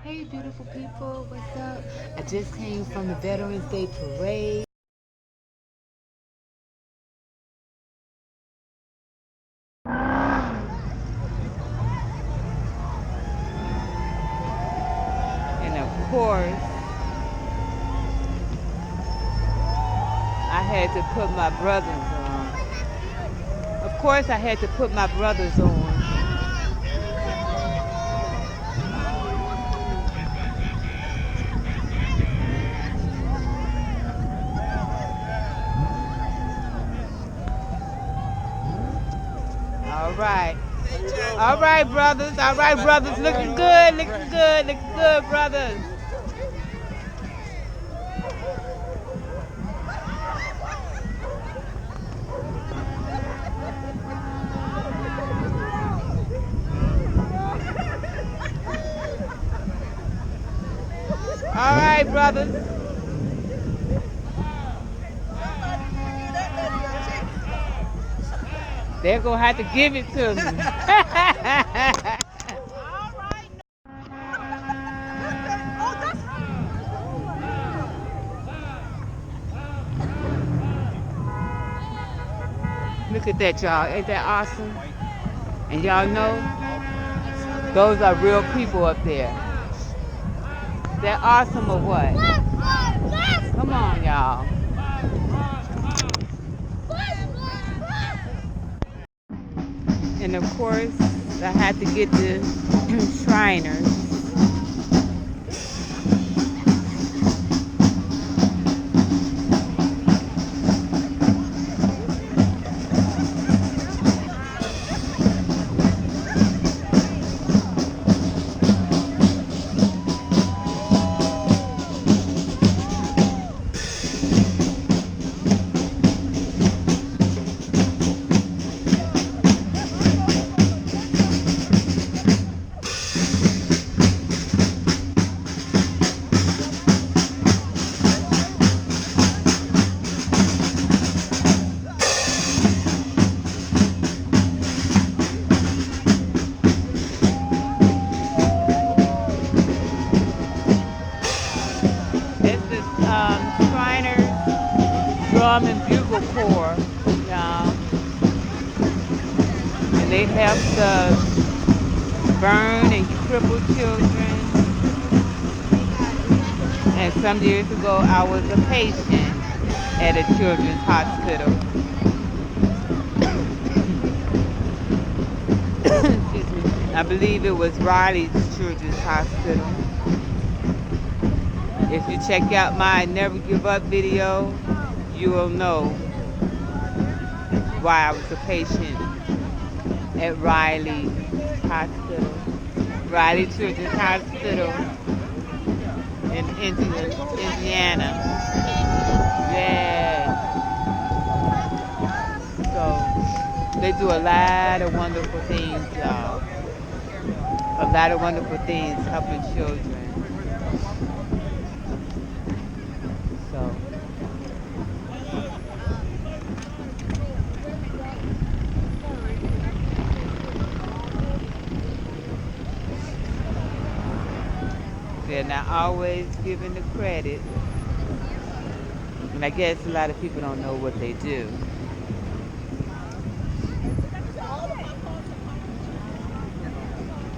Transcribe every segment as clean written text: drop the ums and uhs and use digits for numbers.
Hey, beautiful people, what's up? I just came from the Veterans Day Parade. And of course, I had to put my brothers on. Of course, I had to put my brothers on. All right. All right, brothers. All right, brothers. Looking good, looking good, looking good, brothers. All right, brothers. They're going to have to give it to me. Look at that, y'all. Ain't that awesome? And y'all know, those are real people up there. They're awesome or what? Come on, y'all. And of course, I had to get the Shriners. It's the Shriners Drum and Bugle Corps, y'all. And they help the burn and crippled children. And some years ago, I was a patient at a children's hospital. Excuse me. I believe it was Riley's Children's Hospital. If you check out my Never Give Up video, you will know why I was a patient at Riley Hospital. Riley Children's Hospital in Indiana. Yeah. So they do a lot of wonderful things, y'all. A lot of wonderful things helping children. So they're not always given the credit. And I guess a lot of people don't know what they do.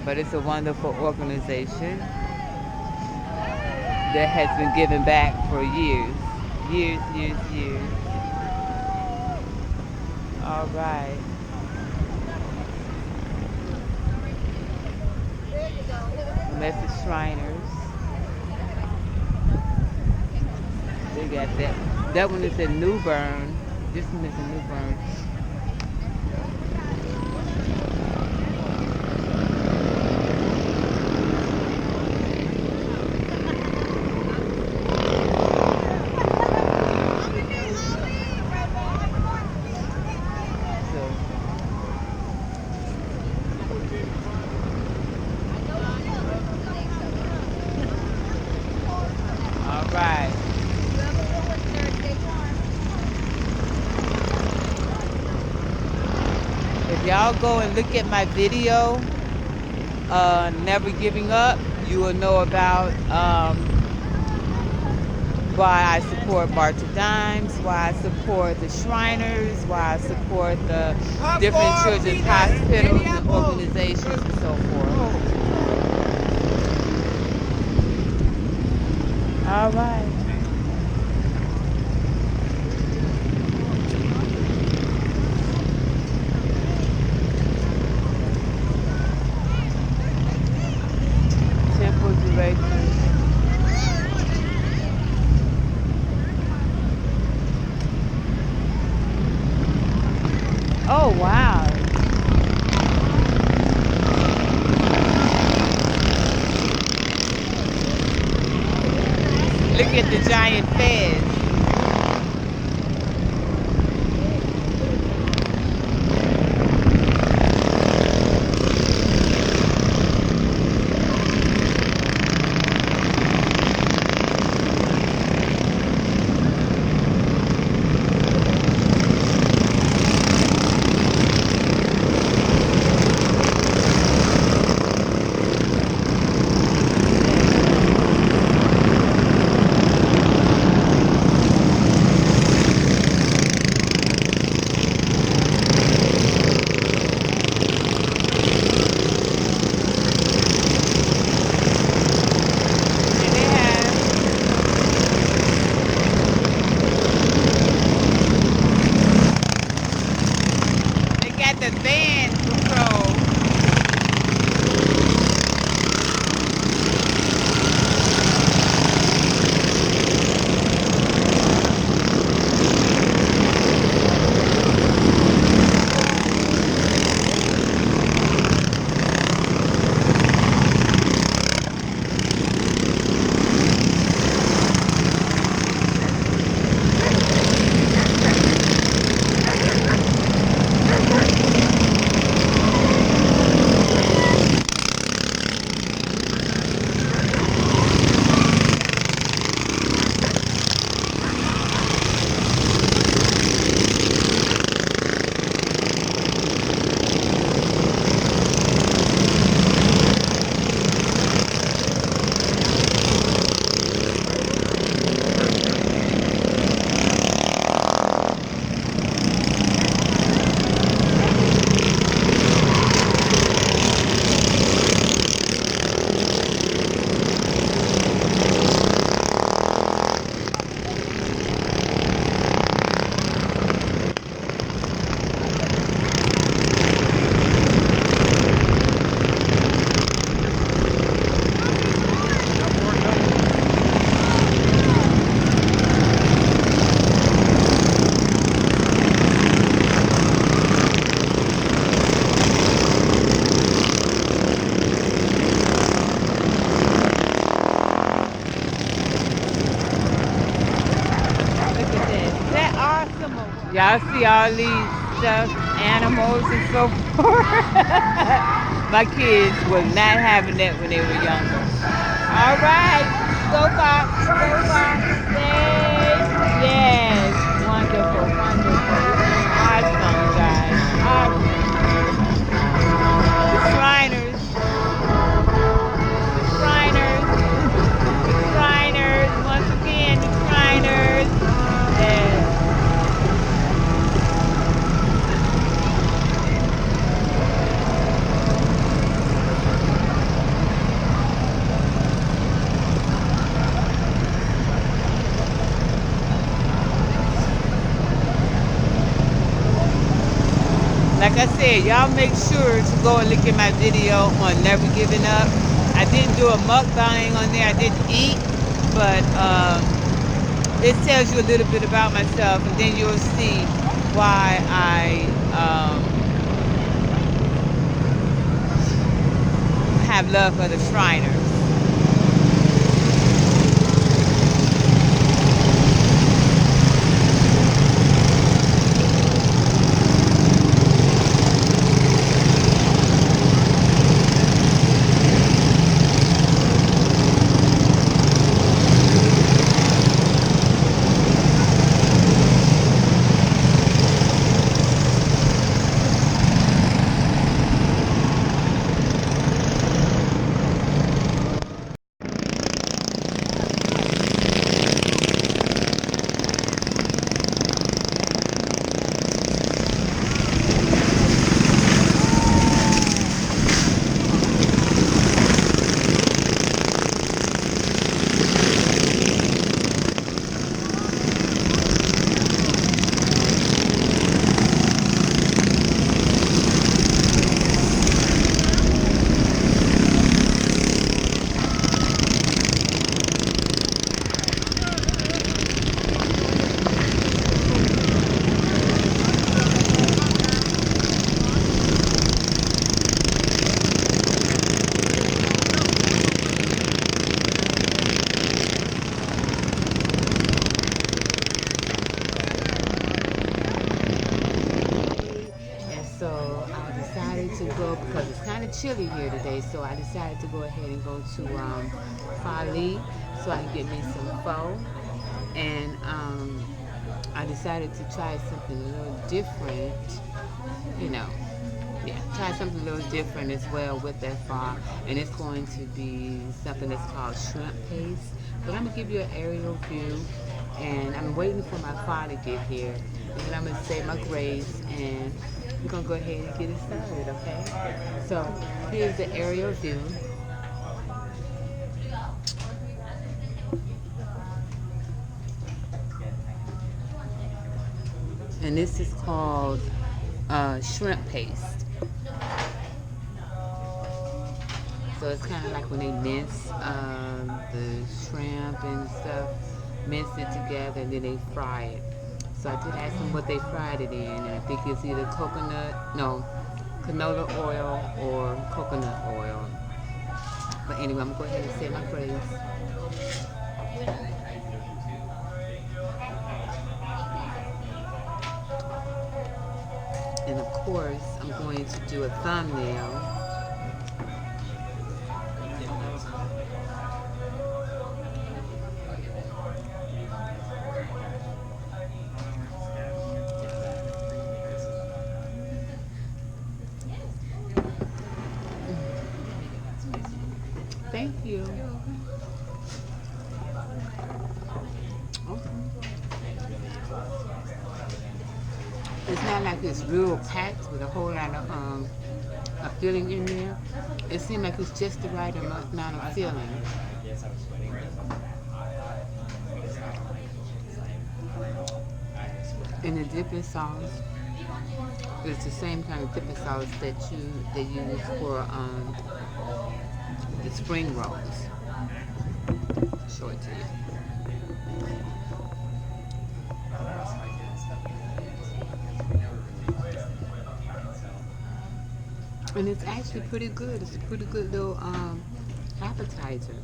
But it's a wonderful organization that has been giving back for years. Years, years, years. All right. And that's the Shriners. They got that. That one is in New Bern. This one is in New Bern. Y'all go and look at my video, Never Giving Up. you will know about why I support March of Dimes, why I support the Shriners, why I support the different children's hospitals and organizations and so forth. All right. Temple directors. Oh, wow. Look at the giant feds. The van patrol. Y'all see all these stuffed animals and so forth? My kids was not having that when they were younger. All right, go Fox, go Fox, stay. Yes, wonderful, wonderful. Awesome, guys, awesome. The Shriners, the Shriners, the Shriners, once again, the Shriners. Yes. Like I said, y'all make sure to go and look at my video on Never Giving Up. I didn't do a mukbang on there. I didn't eat, but it tells you a little bit about myself, and then you'll see why I have love for the Shriners. decided to go, because it's kind of chilly here today, so I decided to go ahead and go to Pho Le so I can get me some pho. And I decided to try something a little different, you know. Yeah, try something a little different as well with that pho. And it's going to be something that's called shrimp paste. But I'm going to give you an aerial view. And I'm waiting for my pho to get here. And then I'm going to say my grace, and we're going to go ahead and get it started, okay? So here's the aerial view. And this is called shrimp paste. So it's kind of like when they mince the shrimp and stuff, mince it together, and then they fry it. So I did ask them what they fried it in, and I think it's either canola oil or coconut oil. But anyway, I'm going to go ahead and say my phrase. And of course, I'm going to do a thumbnail. Thank you. Okay. It's not like it's real packed with a whole lot of filling in there. It seems like it's just the right amount of filling. And the dipping sauce is the same kind of dipping sauce that they use for the spring rolls. I'll show it to you. And it's actually pretty good. It's a pretty good little appetizer.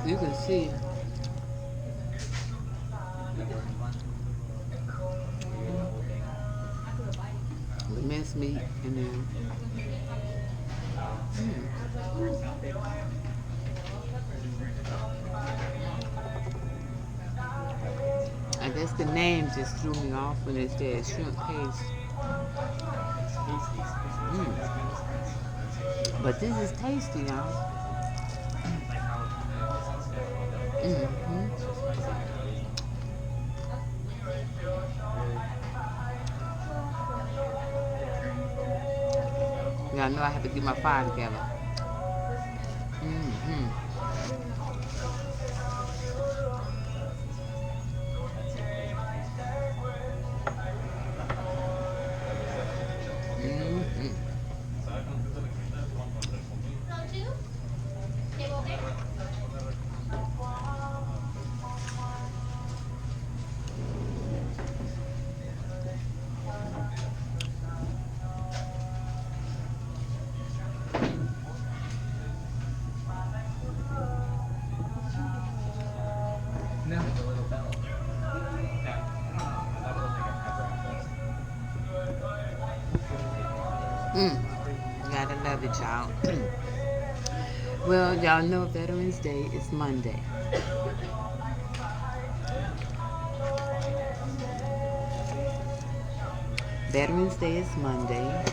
You can see the minced meat and then I guess the name just threw me off when it said shrimp paste. But this is tasty, y'all. Y'all know I have to get my fire together. Gotta love it, y'all. Well, y'all know Veterans Day is Monday. Veterans Day is Monday.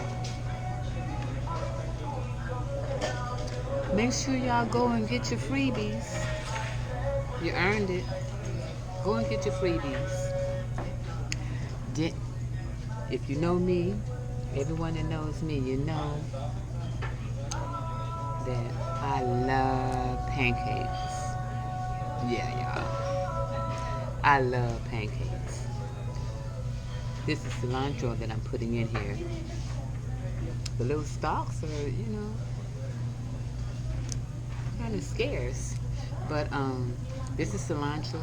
Make sure y'all go and get your freebies. You earned it. Go and get your freebies. If you know me, everyone that knows me, you know that I love pancakes. Yeah, y'all. I love pancakes. This is cilantro that I'm putting in here. The little stalks are, kind of scarce. But this is cilantro.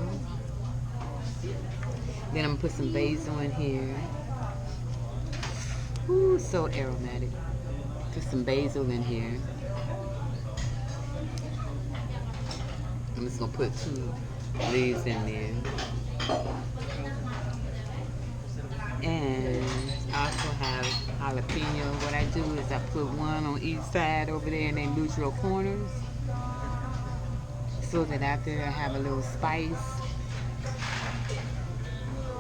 Then I'm gonna put some basil in here. Ooh, so aromatic. Put some basil in here. I'm just gonna put 2 leaves in there. And I also have jalapeno. What I do is I put 1 on each side over there in their neutral corners, so that after I have a little spice,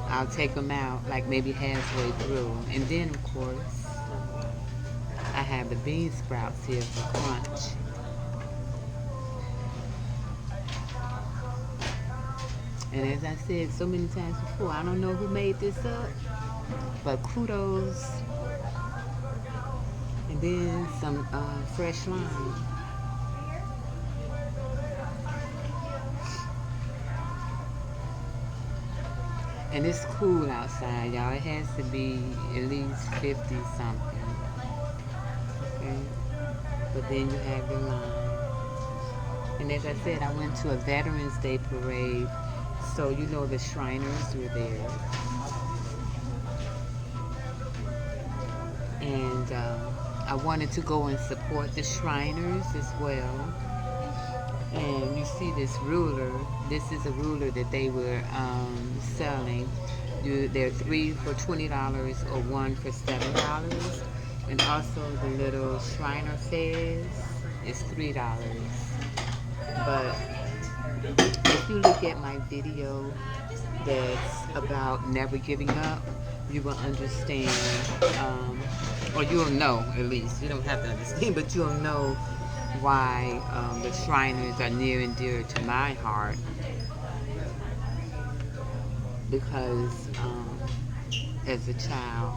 I'll take them out like maybe halfway through. And then of course, I have the bean sprouts here for crunch. And as I said so many times before, I don't know who made this up, but kudos. And then some fresh lime. And it's cool outside, y'all. It has to be at least 50 something. Okay? But then you have your lime. And as I said, I went to a Veterans Day parade, so you know the Shriners were there. And I wanted to go and support the Shriners as well. And you see this ruler. This is a ruler that they were selling. They're 3 for $20 or 1 for $7. And also the little Shriner fez is $3. But if you look at my video that's about never giving up, you will understand, or you'll know at least. You don't have to understand, but you'll know why the Shriners are near and dear to my heart. Because as a child,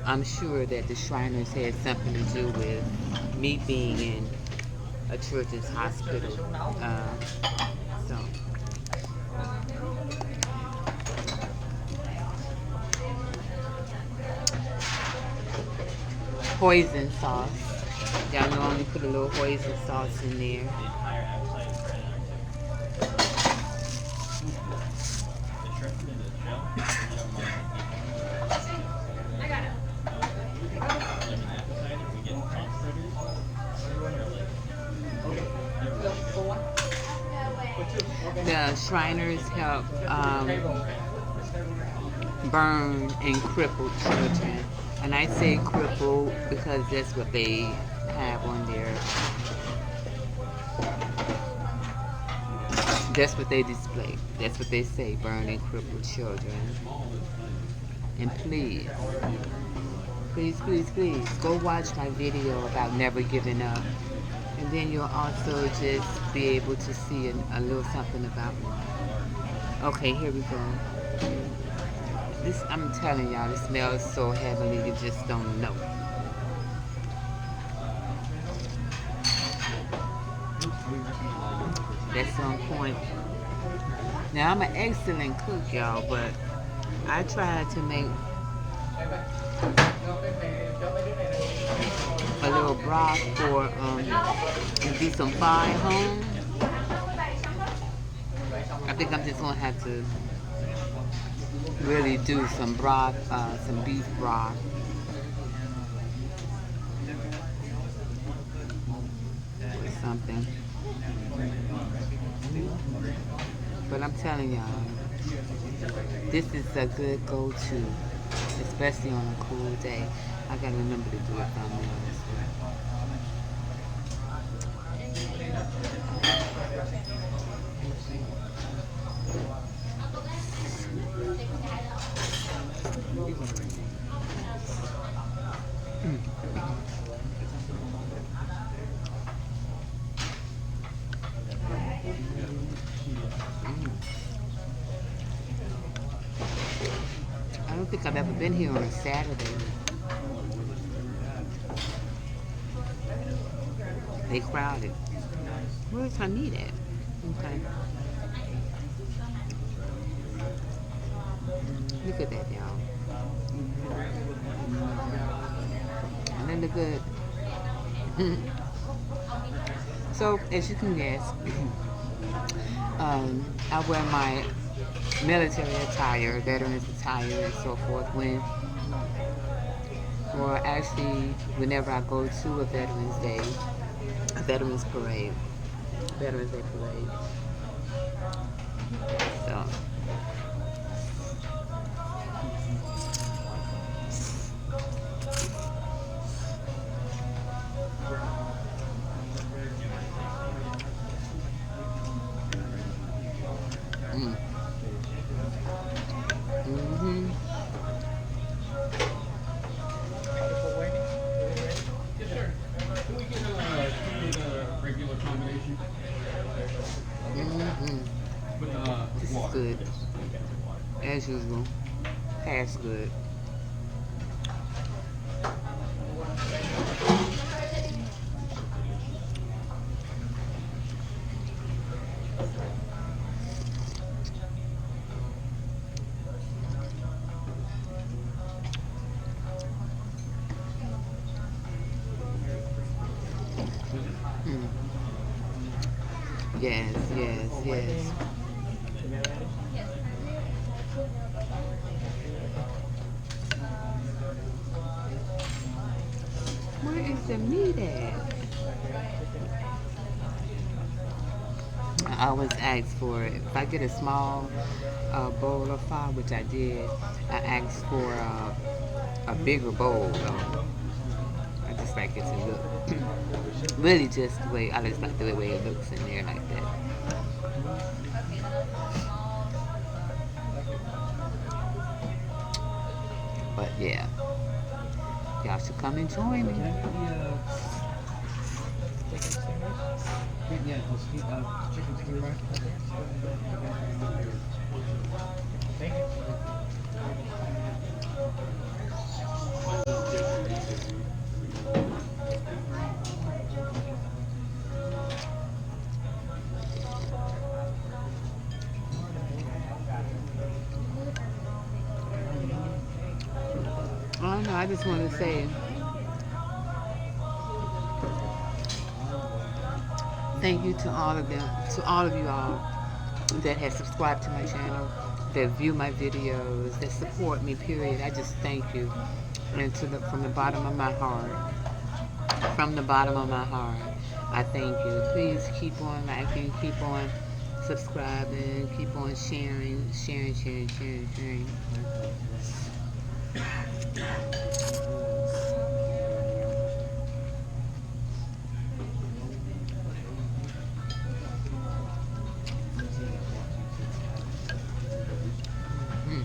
I'm sure that the Shriners had something to do with me being in a children's hospital. So hoisin sauce. Y'all know I only put a little hoisin sauce in there. The Shriners help burn and crippled children. And I say crippled because that's what they have on there. That's what they display. That's what they say, burn and crippled children. And please, please, please, please, go watch my video about never giving up. And then you'll also just be able to see a little something about me. Okay, here we go. This, I'm telling y'all, it smells so heavenly, you just don't know. That's on point. Now, I'm an excellent cook, y'all, but I tried to make a little broth for to do some pho at home. I think I'm just gonna have to really do some broth, some beef broth. Or something. But I'm telling y'all, this is a good go-to, especially on a cool day. I gotta remember to do it from there. I don't think I've ever been here on a Saturday. They crowded. Where's my meat at? Okay. Look at that, y'all. And they look good. So, as you can guess, I wear my military attire, veterans attire, and so forth or actually whenever I go to a Veterans Day, a Veterans Parade. Veterans Day parade. So. Mm-hmm. Yes, sir. Can we get a regular combination? Mm-hmm. This is good. As usual. Past good. Mm. Yes, yes, yes. Where is the meat at? I always ask for it. If I get a small bowl of pho, which I did, I asked for a bigger bowl. I just like it to look really just the way I just like the way it looks in there like that. But yeah, y'all should come and join me. Yeah, chicken steamer. Thank you. I don't know. I just want to say thank you to all of them, to all of you all that have subscribed to my channel, that view my videos, that support me. Period. I just thank you, and from the bottom of my heart, from the bottom of my heart, I thank you. Please keep on liking, keep on subscribing, keep on sharing, sharing, sharing, sharing, sharing. Mm.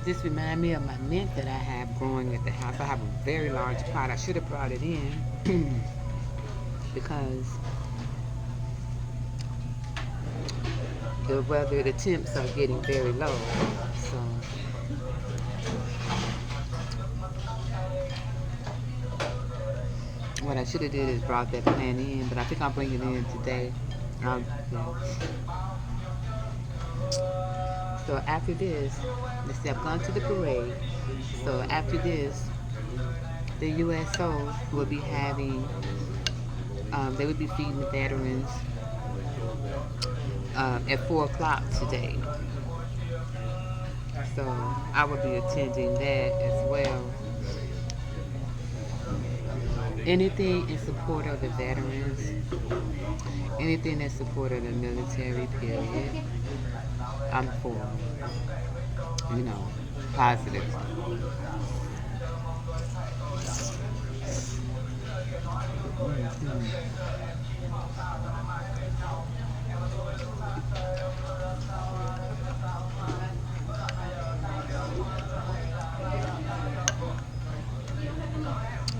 This reminds me of my mint that I have growing at the house. I have a very large pot. I should have brought it in because the temps are getting very low. So what I should have did is brought that plant in, but I think I'll bring it in today. Yeah. So after this, let's see, I've gone to the parade. So after this, the USO will be having, they will be feeding the veterans at 4 o'clock today. So I will be attending that as well. Anything in support of the veterans, anything in support of the military, period, I'm for, positive.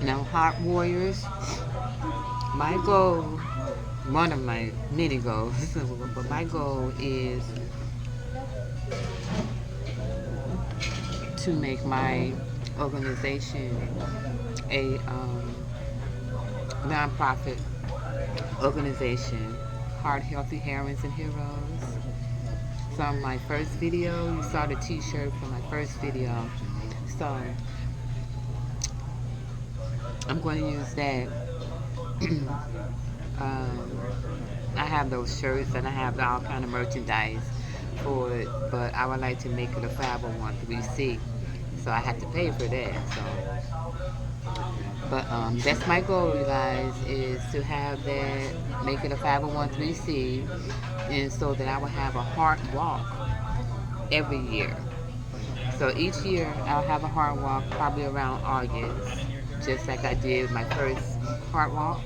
Now, Heart Warriors, my goal, one of my many goals, but my goal is to make my organization a nonprofit organization, Heart Healthy Heroines and Heroes. From my first video, you saw the t-shirt from my first video. So I'm going to use that. I have those shirts and I have all kind of merchandise for it, but I would like to make it a 501c. so I have to pay for that. So, but that's my goal, you guys, is to have that, make it a 501c, and so that I will have a heart walk every year. So each year I'll have a heart walk probably around August, just like I did my first heart walk.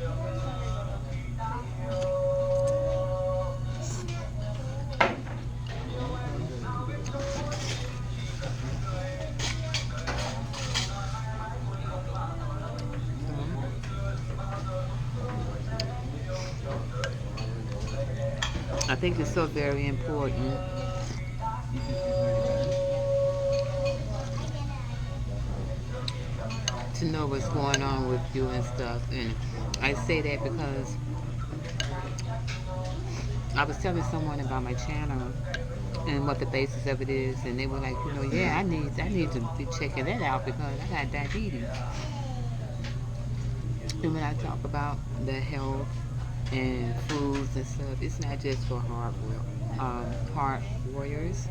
I think it's so very important to know what's going on with you and stuff. And I say that because I was telling someone about my channel and what the basis of it is, and they were like, yeah, I need to be checking that out because I got diabetes. And when I talk about the health and foods and stuff, it's not just for heart warriors.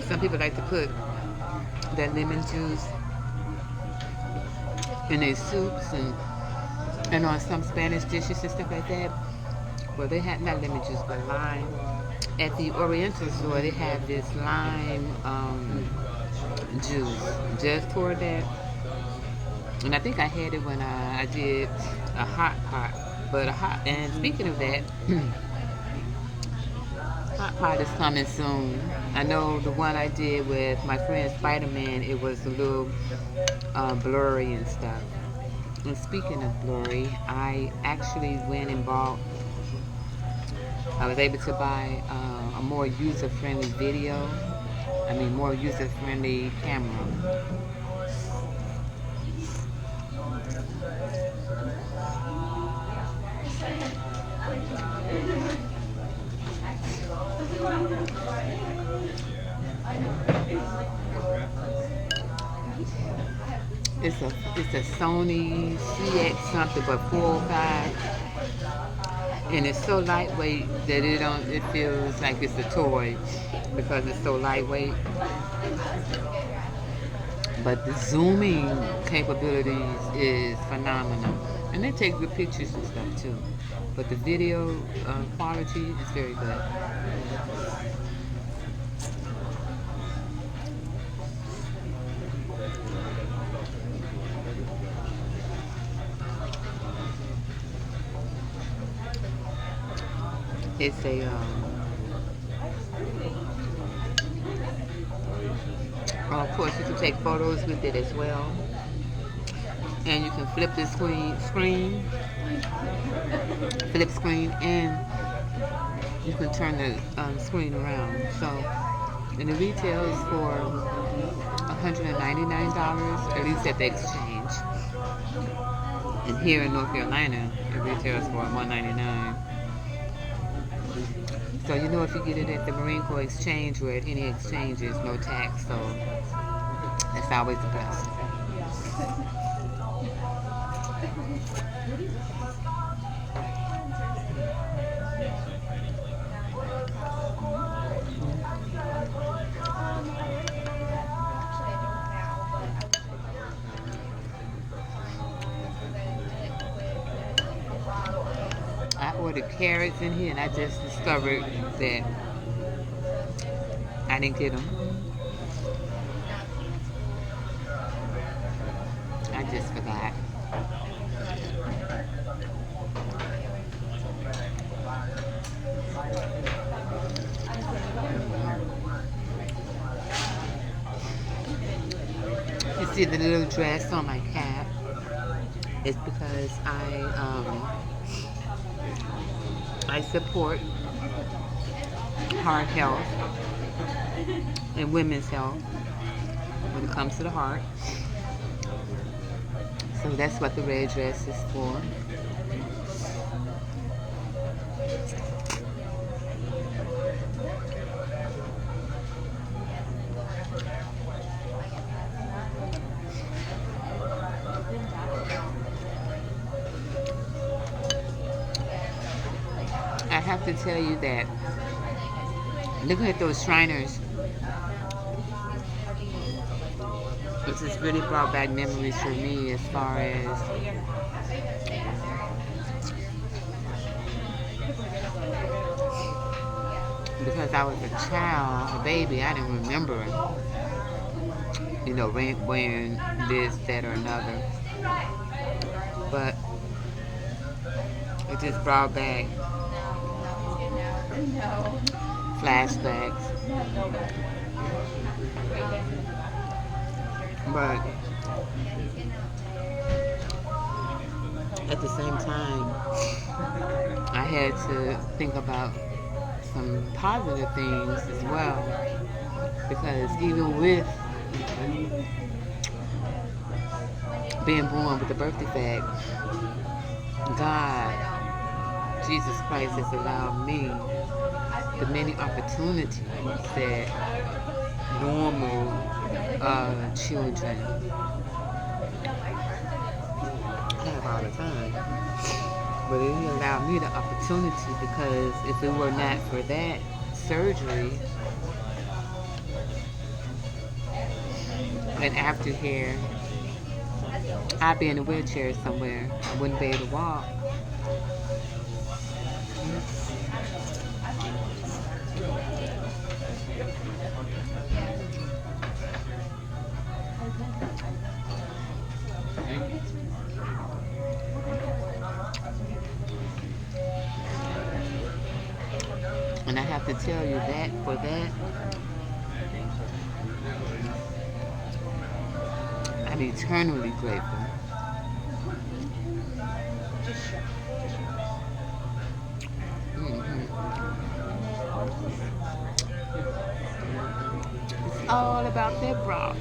Some people like to put that lemon juice in their soups and on some Spanish dishes and stuff like that. Well, they have not lemon juice, but lime. At the Oriental store, they have this lime juice just for that. And I think I had it when I did a hot pot. And speaking of that, hot pot is coming soon. I know the one I did with my friend Spider-Man, it was a little blurry and stuff. And speaking of blurry, I actually went and I was able to buy a more user-friendly more user-friendly camera. It's a Sony CX something, but 405, and it's so lightweight that it feels like it's a toy because it's so lightweight. But the zooming capabilities is phenomenal, and they take good pictures and stuff too. But the video quality is very good. It's a of course you can take photos with it as well, and you can flip the screen, and you can turn the screen around. So, and the retail is for $199, at least at the exchange. And here in North Carolina, it retails for $199. So if you get it at the Marine Corps Exchange or at any exchange, there's no tax. So that's always the best. I ordered carrots in here, and I just discovered that I didn't get them. I just forgot. You see the little dress on my cap? It's because I support heart health and women's health when it comes to the heart. So that's what the red dress is for. have to tell you that looking at those Shriners, it just really brought back memories for me as far as because I was a child, a baby, I didn't remember, you know, wearing this, that, or another. But it just brought back flashbacks. But at the same time, I had to think about some positive things as well. Because even with being born with the birth defect, God, Jesus Christ has allowed me the many opportunities that normal children have all the time. But it allowed me the opportunity because if it were not for that surgery and aftercare, I'd be in a wheelchair somewhere. I wouldn't be able to walk. And I have to tell you that for that, I'm eternally grateful. It's all about that broth.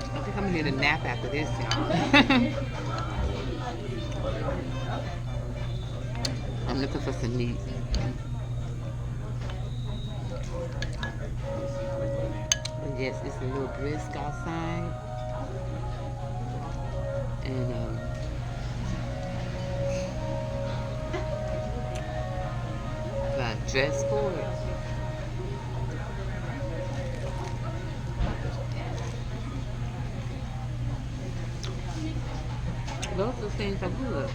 I think I'm gonna need a nap after this, y'all. I'm looking for some meat. But yes, it's a little brisk outside. And got dressed for it. Those are things are good.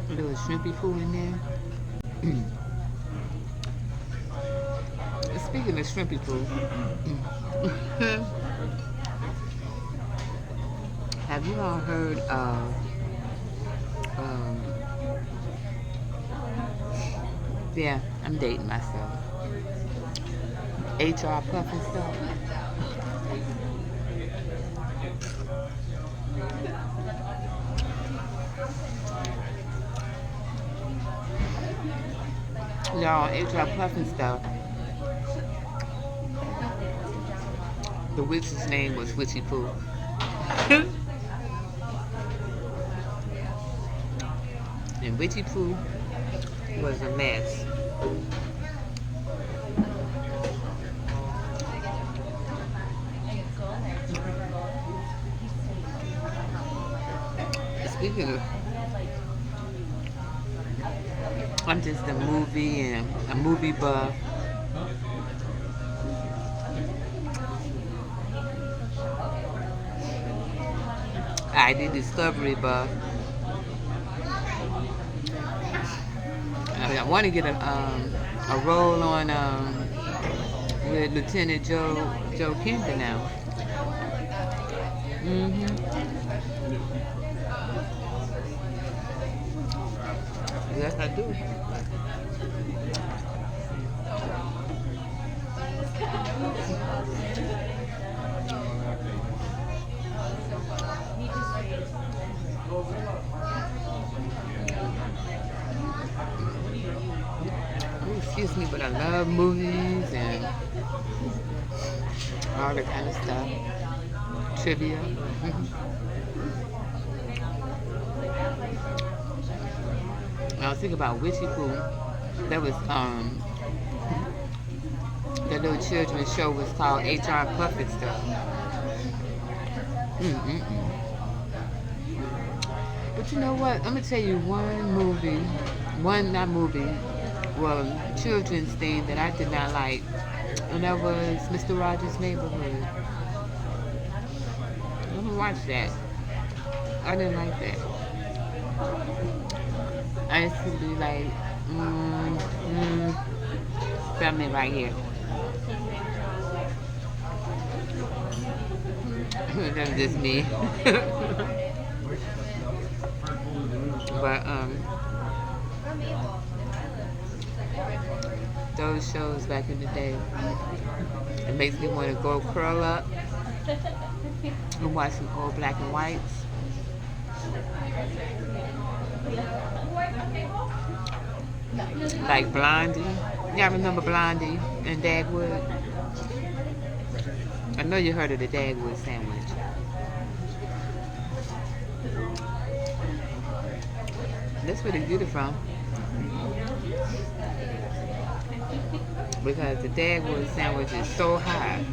A little shrimpy poo in there. Speaking of shrimpy poo, have you all heard of yeah, I'm dating myself. HR puff and stuff. Y'all, HR puff and stuff. The witch's name was Witchy Poo. And Witchy Poo was a mess. Speaking of, I'm just a movie buff. ID Discovery buff. I want to get a role on with Lieutenant Joe Kinder now. Yes, I do. Ooh, excuse me, but I love movies and all that kind of stuff. Trivia. I was thinking about Witchy Poo. That was that little children's show was called HR Puppet Stuff. But you know what? I'm gonna tell you not movie, well, children's thing that I did not like, and that was Mr. Rogers' Neighborhood. I'm gonna watch that. I didn't like that. I used to be like, family right here. That's just me. But those shows back in the day, it makes me want to go curl up and watch some old black and whites. Like Blondie. Y'all remember Blondie and Dagwood? I know you heard of the Dagwood sandwich. That's where they get it from. Because the Dagwood sandwich is so high.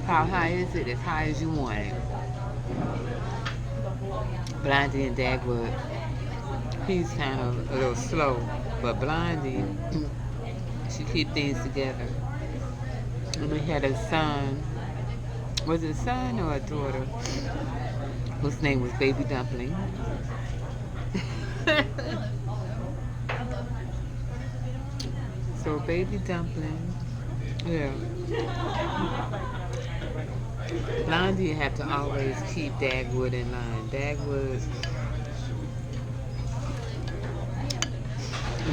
How high is it? As high as you want it. Blondie and Dagwood, he's kind of a little slow, but Blondie, she keep things together. And we had a son. Was it a son or a daughter? Whose name was Baby Dumpling. So Baby Dumpling, yeah. Blondie had to always keep Dagwood in line. Dagwood,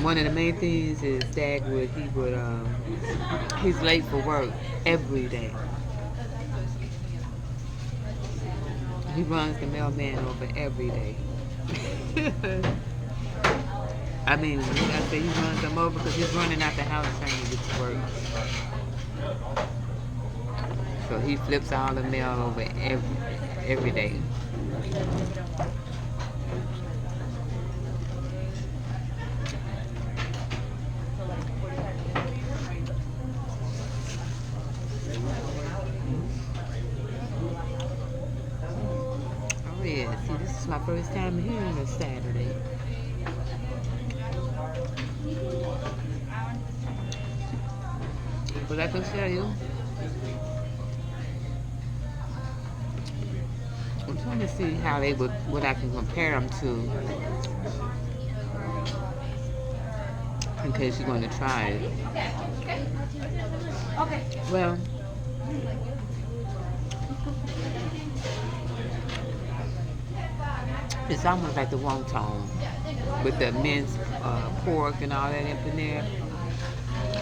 one of the main things is Dagwood, he's late for work every day. He runs the mailman over every day. I mean, I say he runs them over because he's running out the house trying to get to work. So he flips all the mail over every day. Oh yeah, see, this is my first time here on a Saturday. But I can tell you, I'm trying to see what I can compare them to, in case you're going to try it. Well, it's almost like the wonton with the minced pork and all that up in there.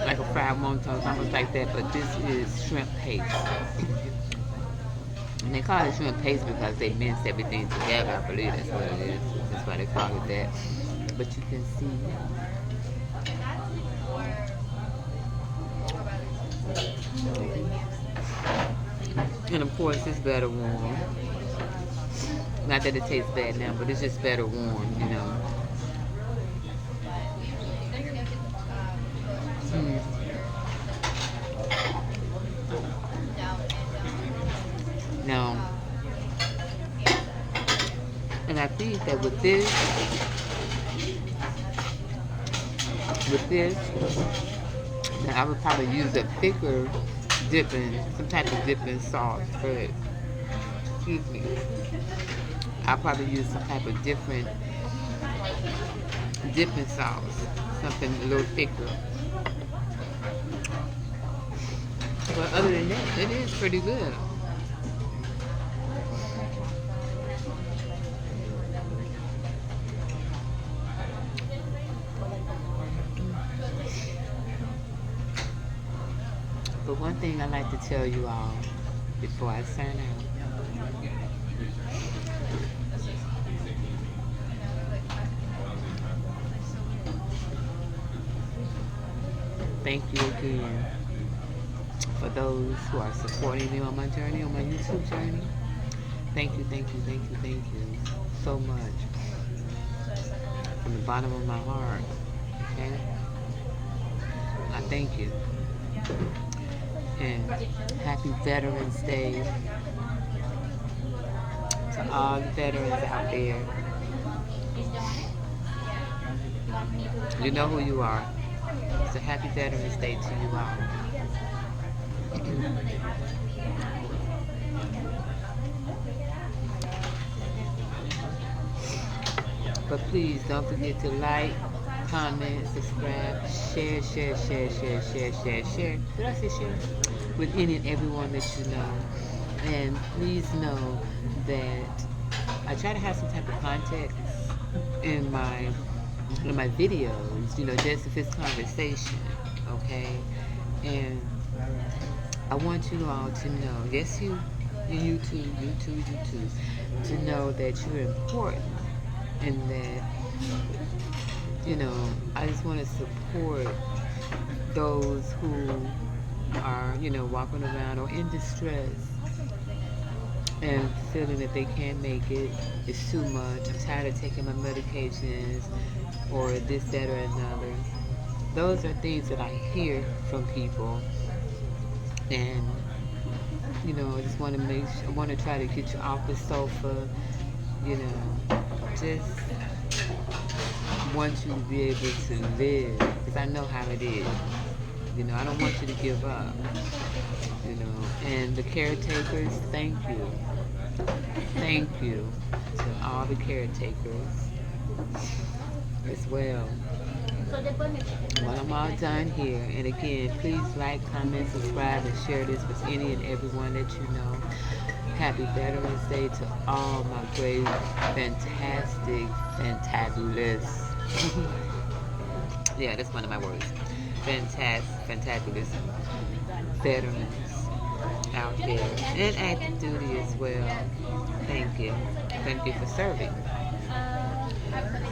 Like a fried wonton, it's almost like that, but this is shrimp paste. And they call it shrimp paste because they mince everything together. I believe that's what it is. That's why they call it that. But you can see. And of course, it's better warm. Not that it tastes bad now, but it's just better warm, you know. Now, and I think that with this, now I would probably use a thicker some type of dipping sauce for it. Excuse me. I'll probably use some type of different dipping sauce, something a little thicker. But other than that, it is pretty good. But one thing I like to tell you all before I sign out. Thank you again for those who are supporting me on my journey, on my YouTube journey. Thank you, thank you, thank you, thank you so much. From the bottom of my heart, okay? I thank you. And happy Veterans Day to all the veterans out there. You know who you are. So happy Veterans Day to you all. But please don't forget to like, comment, subscribe, share. Did I say share? With any and everyone that you know. And please know that I try to have some type of context in my videos, you know, just if it's conversation, okay? And I want you all to know, yes, YouTube, to know that you're important and that, you know, I just want to support those who are, you know, walking around or in distress and feeling that they can't make it. It's too much. I'm tired of taking my medications or this, that, or another. Those are things that I hear from people. And, you know, I just want to I want to try to get you off the sofa, you know, just want you to be able to live, because I know how it is. You know, I don't want you to give up, you know. And the caretakers, thank you. Thank you to all the caretakers as well. Well, I'm all done here. And again, please like, comment, subscribe, and share this with any and everyone that you know. Happy Veterans Day to all my great, fantastic, fantabulous. Yeah, that's one of my words. Fantabulous veterans out there. And active duty as well. Thank you. Thank you for serving.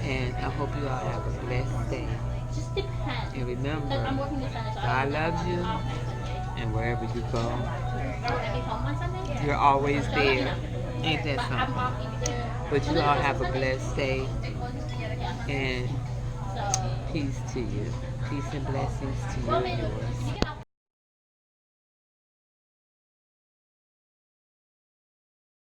And I hope you all have a blessed day. And remember, God loves you, and wherever you go, you're always there. Ain't that something? But you all have a blessed day, and peace to you. Peace and blessings to you and yours.